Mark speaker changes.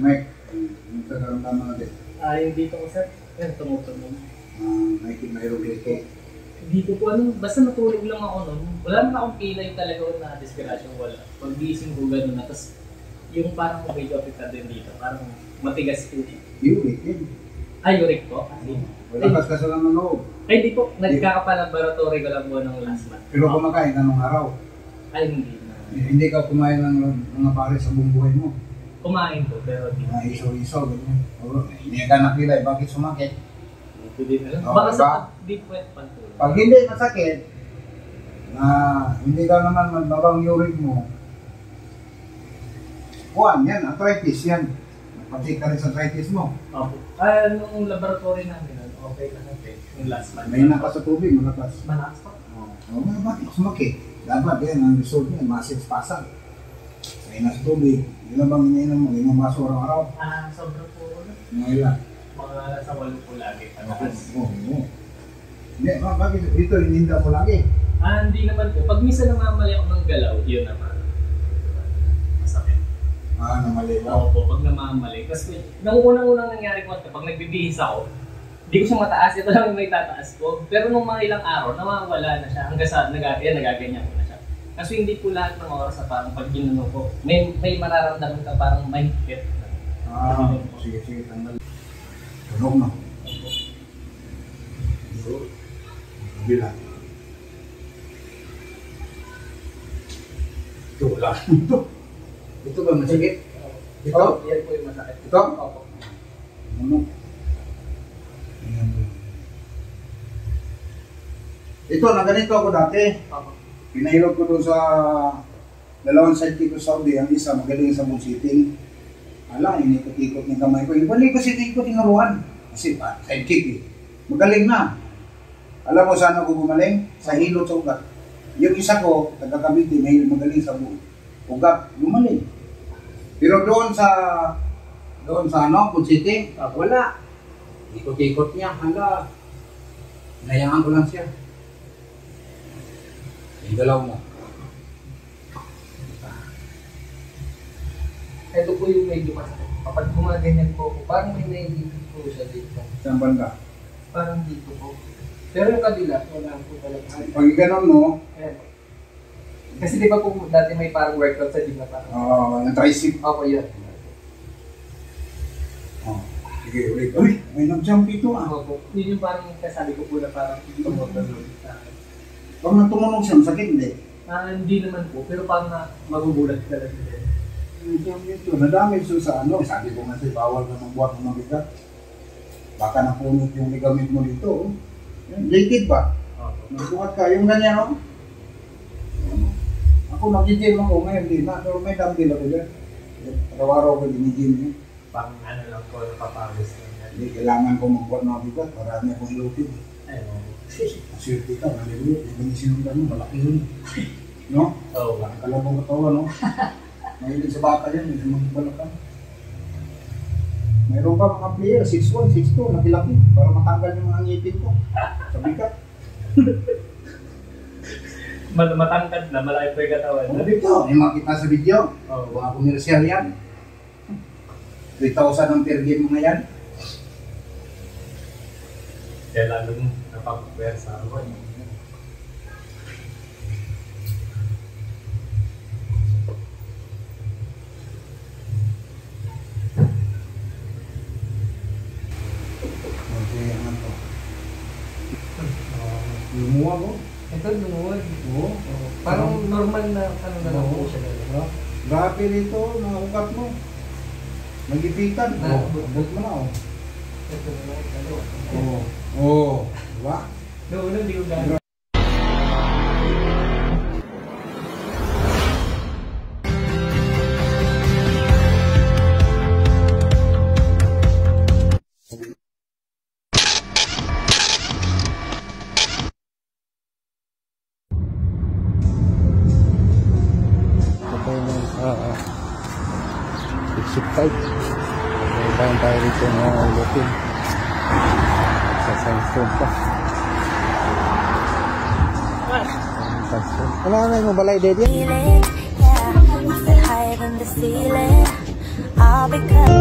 Speaker 1: Mike, yung nagkaramdaman natin.
Speaker 2: Yung dito ko sir, yan tumutunog.
Speaker 1: Mayroong dito.
Speaker 2: Dito po basta natulog lang ako nun. Wala naman akong pilay talaga na desperation, wala. Pag gising ko gano'n na, tapos yung parang medyo apita din dito, parang matigas po.
Speaker 1: Uric yun.
Speaker 2: Uric po?
Speaker 1: Wala kas lang ng loob.
Speaker 2: Ay di po, nagkakapalaboratory ko lang po ng last month.
Speaker 1: Pero kumakain ka nung araw.
Speaker 2: Hindi na.
Speaker 1: Hindi ka kumain ng mga pare sa buong buhay mo.
Speaker 2: Kumain po, pero di.
Speaker 1: Isaw-isaw, ganyan. Hindi ka nakilay, bakit sumakit?
Speaker 2: Hindi na lang.
Speaker 1: Oh,
Speaker 2: Baka
Speaker 1: diba?
Speaker 2: sa deep wet pantulog.
Speaker 1: Pag hindi masakit, hindi ka naman magbabang uric mo, kuhan yan, arthritis yan. Pati ka rin sa arthritis mo.
Speaker 2: Opo. Nung laboratory namin, okay na natin. Yung last month.
Speaker 1: May nakas sa tubig, malakas.
Speaker 2: Malakas pa?
Speaker 1: Oo, bakit sumakit? Dapat yan, ang result niya, massive spasm. May nasa tubig. Ilan bang iniinom mo? 5 baso araw-araw?
Speaker 2: Sobra po.
Speaker 1: Mga ilan?
Speaker 2: Mga sa 8 po lagi.
Speaker 1: Oo. Hindi, bakit dito hininda mo lagi?
Speaker 2: Hindi naman po. Pag minsan namamali ako ng galaw, yun naman. Masakit.
Speaker 1: Namali lang.
Speaker 2: Oo po, pag namamali. Kasi nung unang nangyari ko, pag nagbibihis ako, hindi ko siya mataas. Ito lang yung may tataas ko. Pero nung mga ilang araw, nawawala na siya. Hanggang sa nagaganyan ko na siya. Kasi hindi po lahat ng oras na parang pag ginano ko, may mararamdaman ka parang may hit.
Speaker 1: Sige, tanggal. Tunog na. Bilang. Ito, wala. Ito ba masakit? Ito?
Speaker 2: Yan po yung masakit.
Speaker 1: Ito?
Speaker 2: Opo.
Speaker 1: Ano? Ito, na ganito ako dati.
Speaker 2: Opo.
Speaker 1: Pinahilot ko doon sa dalawang sidekick ko sa Saudi. Ang isa magaling sa buong sitting. Ala, inikot-ikot ng kamay ko. Ibalik ko sitikot yung naruhan. Kasi sidekick eh. Magaling na. Alam mo saan ako gumaling? Sa hilot sa ugat. Yung isa ko, taga-Cavite, may magaling sa buong ugat. Gumaling. Pero doon sa Punsiti, wala. Ikot-ikot niya. Hala. Hinayaan ko lang siya. Igalaw mo.
Speaker 2: Ito po yung medyo masakit. Kapag gumaganyan po ako, parang may naiibig po siya dito.
Speaker 1: Saan banda?
Speaker 2: Parang dito po. Pero yung kabila, wala po talaga.
Speaker 1: Pag ganon mo,
Speaker 2: Ayan. Kasi di ba po dati may parang workout sa gym na parang...
Speaker 1: yung tricep.
Speaker 2: Opo, yun.
Speaker 1: Sige, ulit. Uy, may nag-jump ito
Speaker 2: Opo. Yun yung parang kasabi ko po na parang tumutunog sa akin.
Speaker 1: Pag natumunog siya, masakit hindi.
Speaker 2: Hindi naman po, pero parang magugulat ka lang din.
Speaker 1: Yung jump ito, nadamage siya sa ano. Sabi ko nga sa'yo, bawal ka ng buhat ng mabigat. Baka napunot yung ligamit mo dito. Naked ba? Nagbuhat ka, yung ganyan o. Ako nag-gym ako ngayon, di na. Pero may dumbbell ako dyan. Araw-araw ko dinigym niya.
Speaker 2: Pang ano lang po, napapawis lang.
Speaker 1: Hindi, kailangan ko magbuhat ng mabigat. Marami akong ilupin.
Speaker 2: Ayun.
Speaker 1: Aswerte ka, nalilulot. Yung sinundan mo, malaki yun. No?
Speaker 2: Oo.
Speaker 1: Ang kalabang katawa, no? Mahilig sa baka yan, may sumagbalak ka. Mayroon pa mga player, 6'1", 6'2", laki-laki, para matanggal yung mga ngipin ko. Sabi ka.
Speaker 2: Matangkad na, malaki pa yung katawan.
Speaker 1: Ano dito? May makita sa video.
Speaker 2: Oo.
Speaker 1: Mga komersyal yan. 3,000 ang per game mga yan.
Speaker 2: Kaya lalong napapapwersa ako.
Speaker 1: Lumuwa mo?
Speaker 2: Ito, lumuwag. Oo. Parang normal na ano na lang po siya.
Speaker 1: Grabe nito, naugat mo. Nagipitan. Abot mo na oh.
Speaker 2: Ito na lang.
Speaker 1: Oo. Oo. Diba?
Speaker 2: Noon, hindi ko gano'n.
Speaker 3: Exit 5. May bayan tayo rito na ulitin. Sa sandstone pa. Wala na yung balay, Daddy.
Speaker 4: Yeah, higher than the ceiling. All because